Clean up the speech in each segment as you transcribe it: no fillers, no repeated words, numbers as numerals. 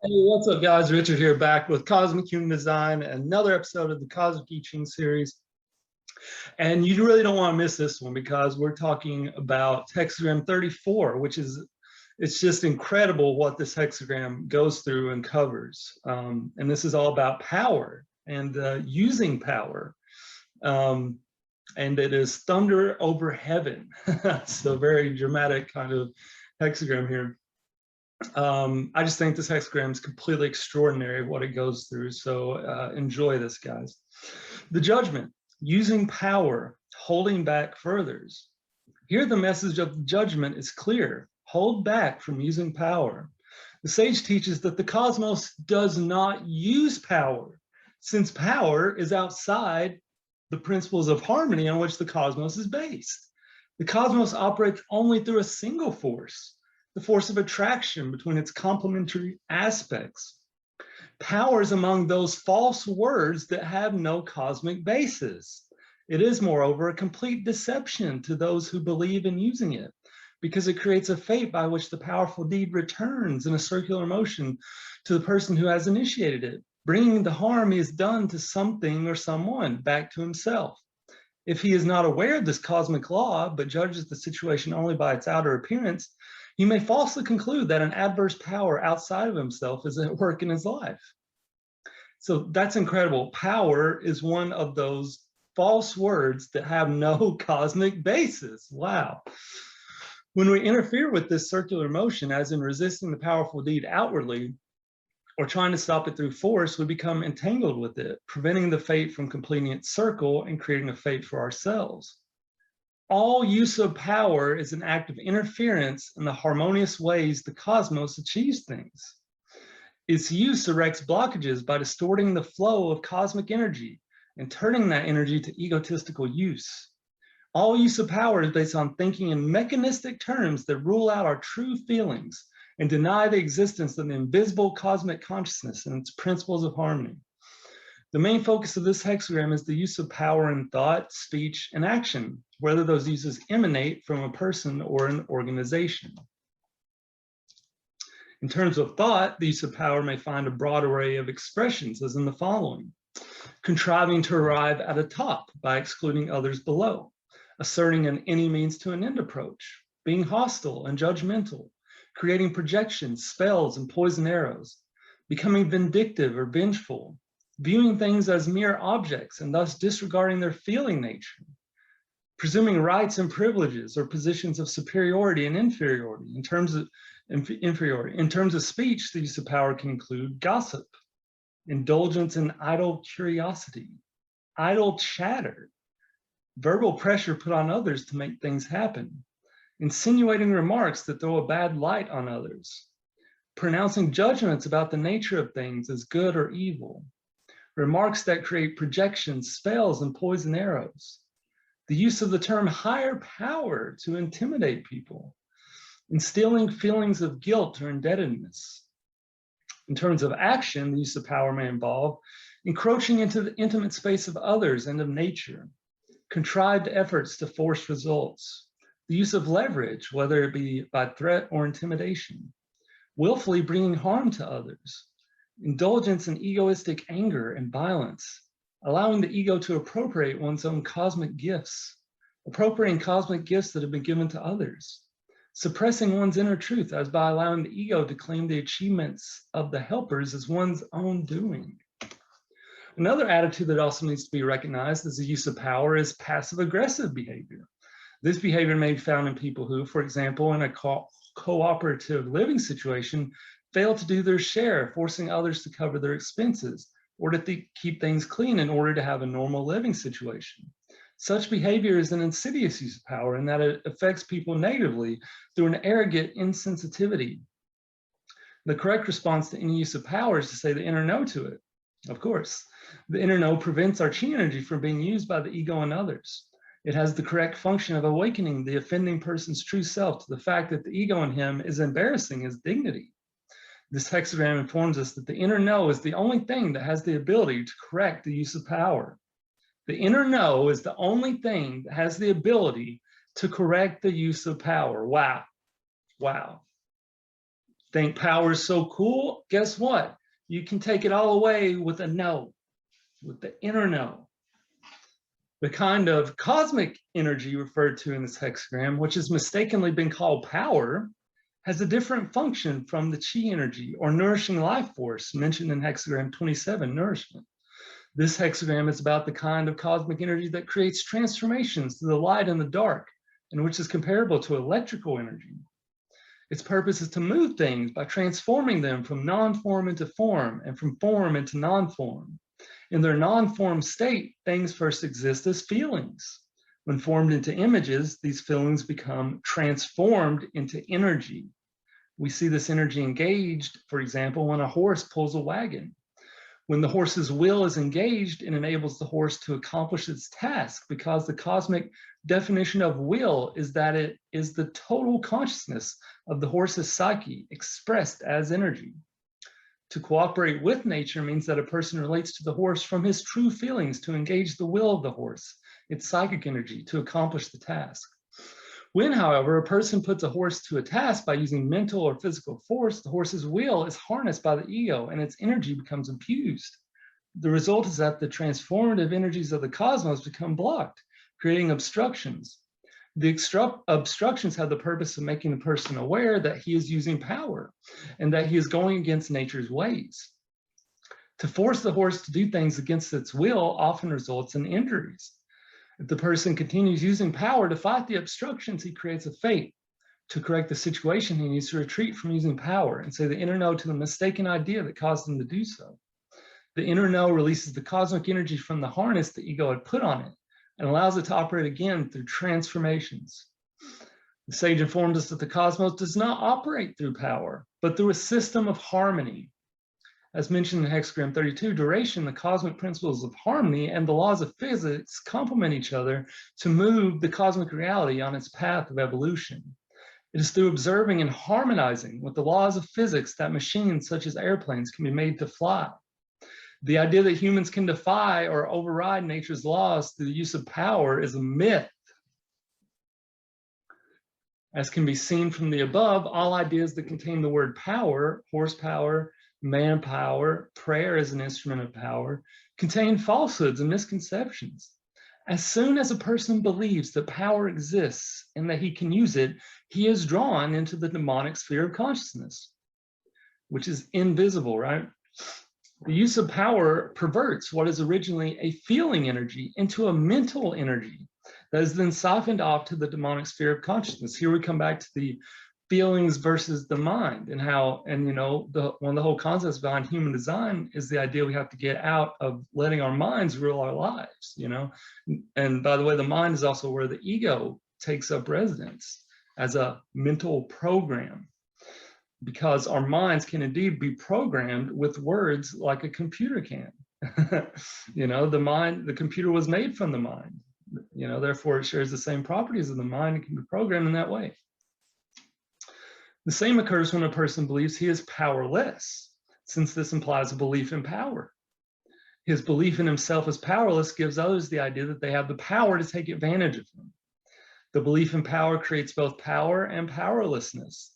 Hey, what's up, guys? Richard here, back with Cosmic Human Design, another episode of the Cosmic I Ching series. And you really don't want to miss this one because we're talking about hexagram 34, which is, it's just incredible what this hexagram goes through and covers. And this is all about power and using power. And it is thunder over heaven. So very dramatic kind of hexagram here. I just think this hexagram is completely extraordinary what it goes through. So enjoy this, guys. The judgment, using power, holding back furthers. Here the message of the judgment is clear. Hold back from using power. The sage teaches that the cosmos does not use power, since power is outside the principles of harmony on which the cosmos is based. The cosmos operates only through a single force, the force of attraction between its complementary aspects. Power is among those false words that have no cosmic basis. It is, moreover, a complete deception to those who believe in using it, because it creates a fate by which the powerful deed returns in a circular motion to the person who has initiated it, bringing the harm he has done to something or someone back to himself. If he is not aware of this cosmic law, but judges the situation only by its outer appearance, he may falsely conclude that an adverse power outside of himself is at work in his life. So that's incredible. Power is one of those false words that have no cosmic basis. Wow. When we interfere with this circular motion, as in resisting the powerful deed outwardly, or trying to stop it through force, we become entangled with it, preventing the fate from completing its circle and creating a fate for ourselves. All use of power is an act of interference in the harmonious ways the cosmos achieves things. Its use erects blockages by distorting the flow of cosmic energy and turning that energy to egotistical use. All use of power is based on thinking in mechanistic terms that rule out our true feelings and deny the existence of the invisible cosmic consciousness and its principles of harmony. The main focus of this hexagram is the use of power in thought, speech, and action, whether those uses emanate from a person or an organization. In terms of thought, the use of power may find a broad array of expressions, as in the following: contriving to arrive at a top by excluding others below, asserting an any means to an end approach, being hostile and judgmental, creating projections, spells, and poison arrows, becoming vindictive or vengeful, viewing things as mere objects and thus disregarding their feeling nature, presuming rights and privileges or positions of superiority and inferiority. In terms of speech, the use of power can include gossip, indulgence in idle curiosity, idle chatter, verbal pressure put on others to make things happen, insinuating remarks that throw a bad light on others, pronouncing judgments about the nature of things as good or evil, remarks that create projections, spells, and poison arrows, the use of the term higher power to intimidate people, instilling feelings of guilt or indebtedness. In terms of action, the use of power may involve encroaching into the intimate space of others and of nature, contrived efforts to force results, the use of leverage, whether it be by threat or intimidation, willfully bringing harm to others, indulgence in egoistic anger and violence, allowing the ego to appropriate one's own cosmic gifts, appropriating cosmic gifts that have been given to others, suppressing one's inner truth as by allowing the ego to claim the achievements of the helpers as one's own doing. Another attitude that also needs to be recognized as the use of power is passive-aggressive behavior. This behavior may be found in people who, for example, in a cooperative living situation, fail to do their share, forcing others to cover their expenses or to keep things clean in order to have a normal living situation. Such behavior is an insidious use of power in that it affects people negatively through an arrogant insensitivity. The correct response to any use of power is to say the inner no to it. Of course, the inner no prevents our chi energy from being used by the ego and others. It has the correct function of awakening the offending person's true self to the fact that the ego in him is embarrassing his dignity. This hexagram informs us that the inner no is the only thing that has the ability to correct the use of power. The inner no is the only thing that has the ability to correct the use of power. Wow. Wow. Think power is so cool? Guess what? You can take it all away with a no, with the inner no. The kind of cosmic energy referred to in this hexagram, which has mistakenly been called power, has a different function from the chi energy or nourishing life force mentioned in hexagram 27, nourishment. This hexagram is about the kind of cosmic energy that creates transformations to the light and the dark, and which is comparable to electrical energy. Its purpose is to move things by transforming them from non-form into form and from form into non-form. In their non-form state, things first exist as feelings. When formed into images, these feelings become transformed into energy. We see this energy engaged, for example, when a horse pulls a wagon. When the horse's will is engaged, it enables the horse to accomplish its task, because the cosmic definition of will is that it is the total consciousness of the horse's psyche expressed as energy. To cooperate with nature means that a person relates to the horse from his true feelings to engage the will of the horse, its psychic energy, to accomplish the task. When, however, a person puts a horse to a task by using mental or physical force, the horse's will is harnessed by the ego and its energy becomes infused. The result is that the transformative energies of the cosmos become blocked, creating obstructions. The obstructions have the purpose of making the person aware that he is using power and that he is going against nature's ways. To force the horse to do things against its will often results in injuries. If the person continues using power to fight the obstructions, he creates a fate. To correct the situation, he needs to retreat from using power and say the inner no to the mistaken idea that caused him to do so. The inner no releases the cosmic energy from the harness the ego had put on it and allows it to operate again through transformations. The sage informed us that the cosmos does not operate through power, but through a system of harmony. As mentioned in hexagram 32, duration, the cosmic principles of harmony and the laws of physics complement each other to move the cosmic reality on its path of evolution. It is through observing and harmonizing with the laws of physics that machines such as airplanes can be made to fly. The idea that humans can defy or override nature's laws through the use of power is a myth. As can be seen from the above, all ideas that contain the word power, horsepower, manpower, prayer as an instrument of power, contain falsehoods and misconceptions. As soon as a person believes that power exists and that he can use it, he is drawn into the demonic sphere of consciousness, which is invisible, right? The use of power perverts what is originally a feeling energy into a mental energy that is then siphoned off to the demonic sphere of consciousness. Here we come back to the feelings versus the mind, and how, and you know, one of the whole concepts behind human design is the idea we have to get out of letting our minds rule our lives, you know. And by the way, the mind is also where the ego takes up residence as a mental program, because our minds can indeed be programmed with words like a computer can. You know, the computer was made from the mind, you know, therefore it shares the same properties of the mind and can be programmed in that way. The same occurs when a person believes he is powerless, since this implies a belief in power. His belief in himself as powerless gives others the idea that they have the power to take advantage of him. The belief in power creates both power and powerlessness.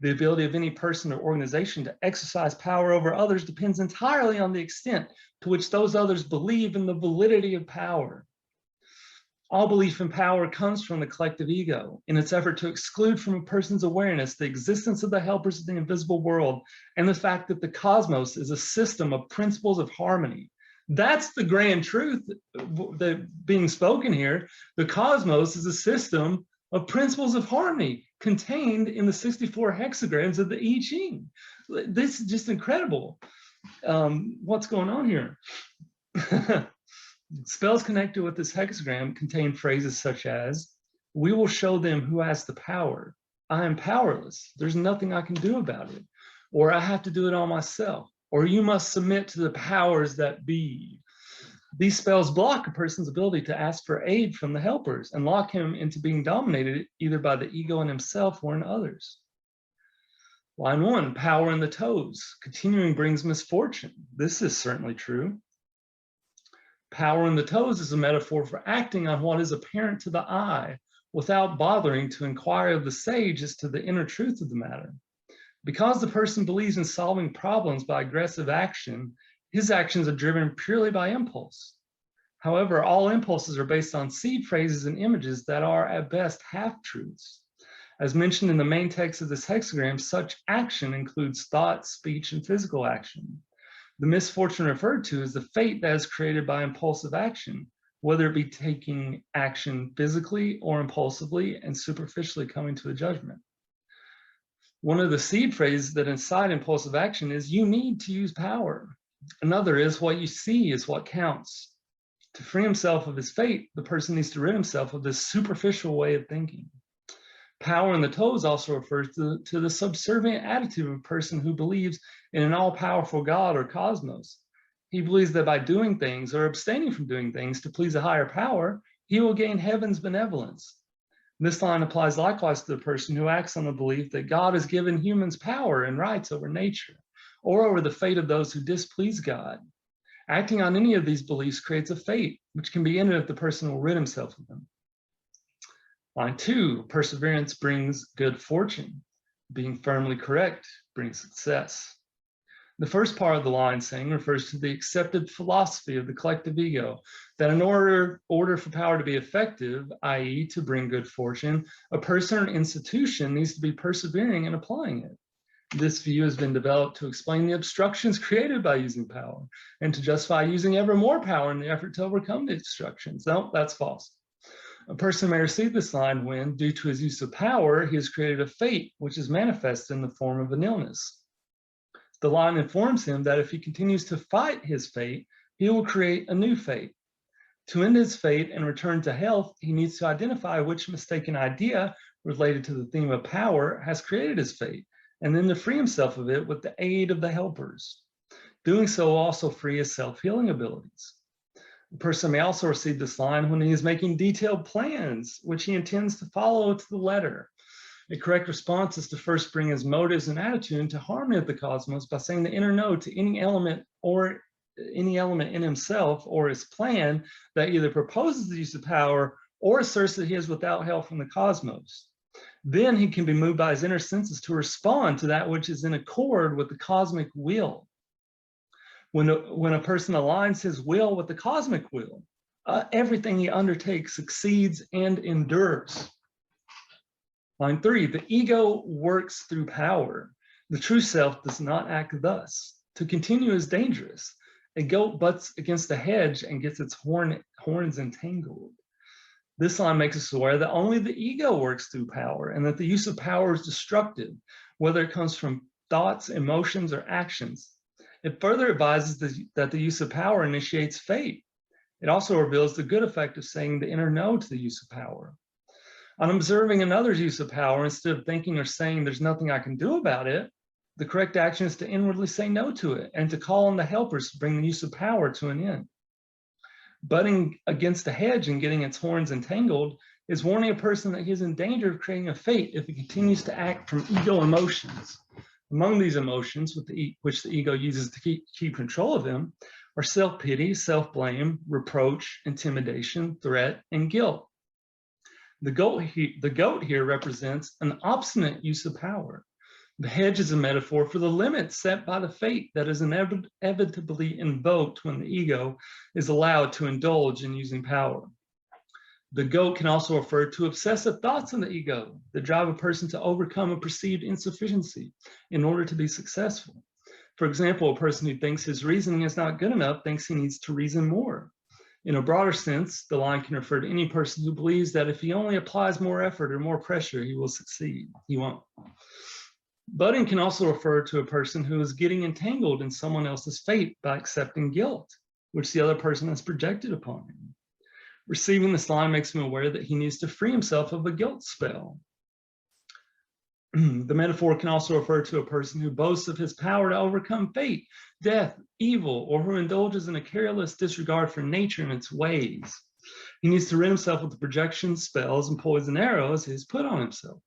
The ability of any person or organization to exercise power over others depends entirely on the extent to which those others believe in the validity of power. All belief in power comes from the collective ego in its effort to exclude from a person's awareness the existence of the helpers of the invisible world and the fact that the cosmos is a system of principles of harmony. That's the grand truth that being spoken here. The cosmos is a system of principles of harmony contained in the 64 hexagrams of the I Ching. This is just incredible. What's going on here? Spells connected with this hexagram contain phrases such as, "We will show them who has the power. I am powerless. There's nothing I can do about it." Or, "I have to do it all myself." Or, "You must submit to the powers that be." These spells block a person's ability to ask for aid from the helpers and lock him into being dominated either by the ego in himself or in others. Line 1, power in the toes. Continuing brings misfortune. This is certainly true. Power in the toes is a metaphor for acting on what is apparent to the eye without bothering to inquire of the sage as to the inner truth of the matter. Because the person believes in solving problems by aggressive action, his actions are driven purely by impulse. However, all impulses are based on seed phrases and images that are at best half-truths. As mentioned in the main text of this hexagram, such action includes thought, speech, and physical action. The misfortune referred to is the fate that is created by impulsive action, whether it be taking action physically or impulsively and superficially coming to a judgment. One of the seed phrases that incite impulsive action is, "You need to use power." Another is, "What you see is what counts." To free himself of his fate, the person needs to rid himself of this superficial way of thinking. Power in the toes also refers to the subservient attitude of a person who believes in an all-powerful God or cosmos. He believes that by doing things or abstaining from doing things to please a higher power, he will gain heaven's benevolence. This line applies likewise to the person who acts on the belief that God has given humans power and rights over nature, or over the fate of those who displease God. Acting on any of these beliefs creates a fate, which can be ended if the person will rid himself of them. Line 2, perseverance brings good fortune. Being firmly correct brings success. The first part of the line saying refers to the accepted philosophy of the collective ego, that in order for power to be effective, i.e. to bring good fortune, a person or institution needs to be persevering in applying it. This view has been developed to explain the obstructions created by using power and to justify using ever more power in the effort to overcome the obstructions. No, that's false. A person may receive this line when, due to his use of power, he has created a fate which is manifested in the form of an illness. The line informs him that if he continues to fight his fate, he will create a new fate. To end his fate and return to health, he needs to identify which mistaken idea related to the theme of power has created his fate, and then to free himself of it with the aid of the helpers. Doing so will also free his self-healing abilities. The person may also receive this line when he is making detailed plans, which he intends to follow to the letter. A correct response is to first bring his motives and attitude into harmony with the cosmos by saying the inner no to any element in himself or his plan that either proposes the use of power or asserts that he is without help from the cosmos. Then he can be moved by his inner senses to respond to that which is in accord with the cosmic will. When a person aligns his will with the cosmic will, everything he undertakes succeeds and endures. Line 3, the ego works through power. The true self does not act thus. To continue is dangerous. A goat butts against a hedge and gets its horns entangled. This line makes us aware that only the ego works through power and that the use of power is destructive, whether it comes from thoughts, emotions, or actions. It further advises that the use of power initiates fate. It also reveals the good effect of saying the inner no to the use of power. On observing another's use of power, instead of thinking or saying there's nothing I can do about it, the correct action is to inwardly say no to it and to call on the helpers to bring the use of power to an end. Butting against a hedge and getting its horns entangled is warning a person that he is in danger of creating a fate if he continues to act from ego emotions. Among these emotions, which the ego uses to keep control of him, are self-pity, self-blame, reproach, intimidation, threat, and guilt. The goat here represents an obstinate use of power. The hedge is a metaphor for the limits set by the fate that is inevitably invoked when the ego is allowed to indulge in using power. The goat can also refer to obsessive thoughts in the ego that drive a person to overcome a perceived insufficiency in order to be successful. For example, a person who thinks his reasoning is not good enough thinks he needs to reason more. In a broader sense, the line can refer to any person who believes that if he only applies more effort or more pressure, he will succeed. He won't. Butting can also refer to a person who is getting entangled in someone else's fate by accepting guilt, which the other person has projected upon him. Receiving this line makes him aware that he needs to free himself of a guilt spell. The metaphor can also refer to a person who boasts of his power to overcome fate, death, evil, or who indulges in a careless disregard for nature and its ways. He needs to rid himself of the projections, spells, and poison arrows he has put on himself.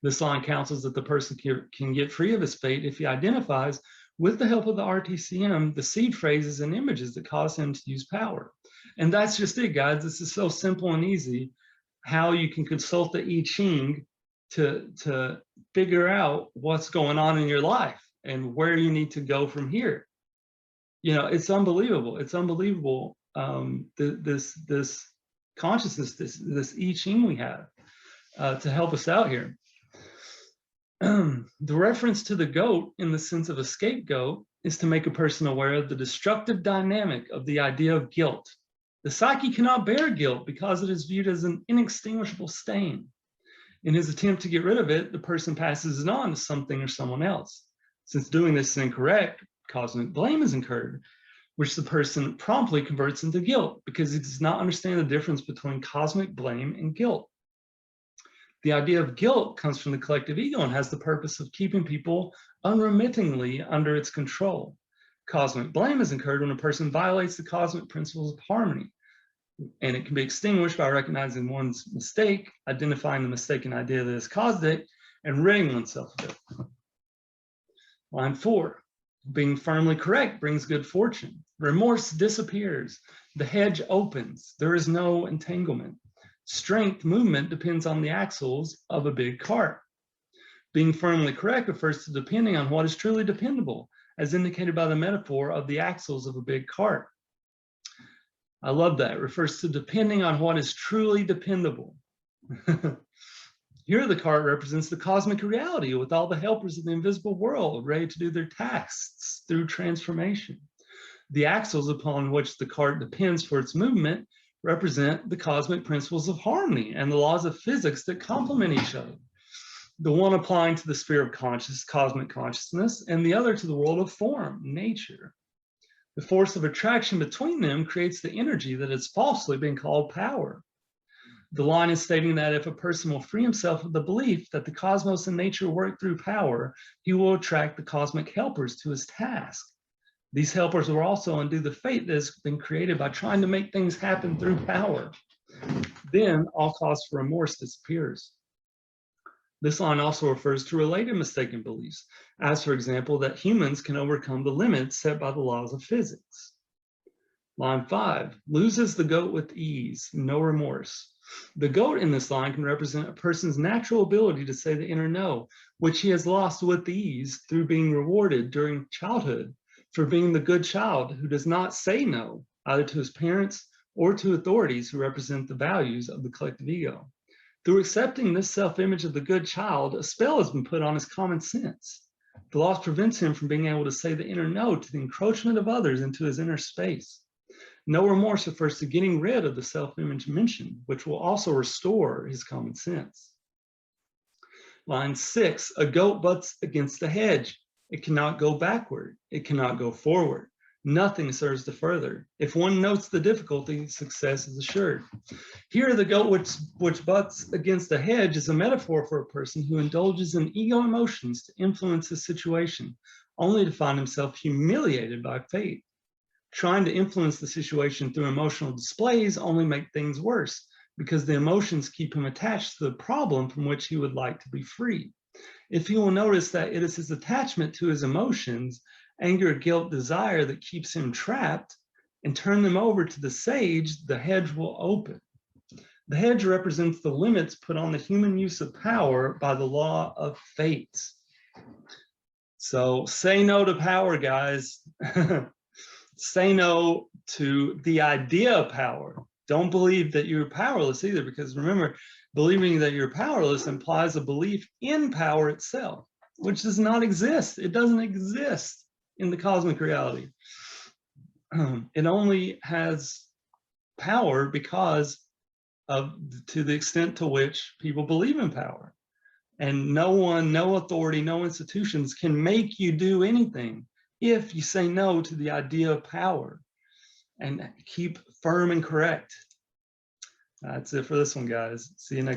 This line counsels that the person can get free of his fate if he identifies, with the help of the RTCM, the seed phrases and images that cause him to use power. And that's just it, guys. This is so simple and easy. How you can consult the I Ching to figure out what's going on in your life and where you need to go from here. You know, it's unbelievable. It's unbelievable. This consciousness, this I Ching we have to help us out here. The reference to the goat in the sense of a scapegoat is to make a person aware of the destructive dynamic of the idea of guilt. The psyche cannot bear guilt because it is viewed as an inextinguishable stain. In his attempt to get rid of it, the person passes it on to something or someone else. Since doing this is incorrect, cosmic blame is incurred, which the person promptly converts into guilt because he does not understand the difference between cosmic blame and guilt. The idea of guilt comes from the collective ego and has the purpose of keeping people unremittingly under its control. Cosmic blame is incurred when a person violates the cosmic principles of harmony, and it can be extinguished by recognizing one's mistake, identifying the mistaken idea that has caused it, and ridding oneself of it. Line 4, being firmly correct brings good fortune. Remorse disappears. The hedge opens. There is no entanglement. Strength movement depends on the axles of a big cart. Being firmly correct refers to depending on what is truly dependable, as indicated by the metaphor of the axles of a big cart. I love that. It refers to depending on what is truly dependable. Here the cart represents the cosmic reality with all the helpers of the invisible world ready to do their tasks through transformation. The axles upon which the cart depends for its movement represent the cosmic principles of harmony and the laws of physics that complement each other. The one applying to the sphere of cosmic consciousness, and the other to the world of form, nature. The force of attraction between them creates the energy that has falsely been called power. The line is stating that if a person will free himself of the belief that the cosmos and nature work through power, he will attract the cosmic helpers to his task. These helpers will also undo the fate that has been created by trying to make things happen through power. Then all cause for remorse disappears. This line also refers to related mistaken beliefs, as for example, that humans can overcome the limits set by the laws of physics. Line 5, loses the goat with ease, no remorse. The goat in this line can represent a person's natural ability to say the inner no, which he has lost with ease through being rewarded during childhood for being the good child who does not say no, either to his parents or to authorities who represent the values of the collective ego. Through accepting this self-image of the good child, a spell has been put on his common sense. The loss prevents him from being able to say the inner no to the encroachment of others into his inner space. No remorse refers to getting rid of the self-image mentioned, which will also restore his common sense. Line 6, a goat butts against a hedge. It cannot go backward. It cannot go forward. Nothing serves to further. If one notes the difficulty, success is assured. Here, the goat which butts against a hedge is a metaphor for a person who indulges in ego emotions to influence his situation, only to find himself humiliated by fate. Trying to influence the situation through emotional displays only make things worse, because the emotions keep him attached to the problem from which he would like to be free. If he will notice that it is his attachment to his emotions, anger, guilt, desire that keeps him trapped, and turn them over to the sage, the hedge will open. The hedge represents the limits put on the human use of power by the law of fate. So say no to power, guys. Say no to the idea of power. Don't believe that you're powerless either, because remember, believing that you're powerless implies a belief in power itself, which does not exist. It doesn't exist in the cosmic reality. It only has power because of to the extent to which people believe in power. And no one, no authority, no institutions can make you do anything if you say no to the idea of power and keep firm and correct. That's it for this one, guys. See you next.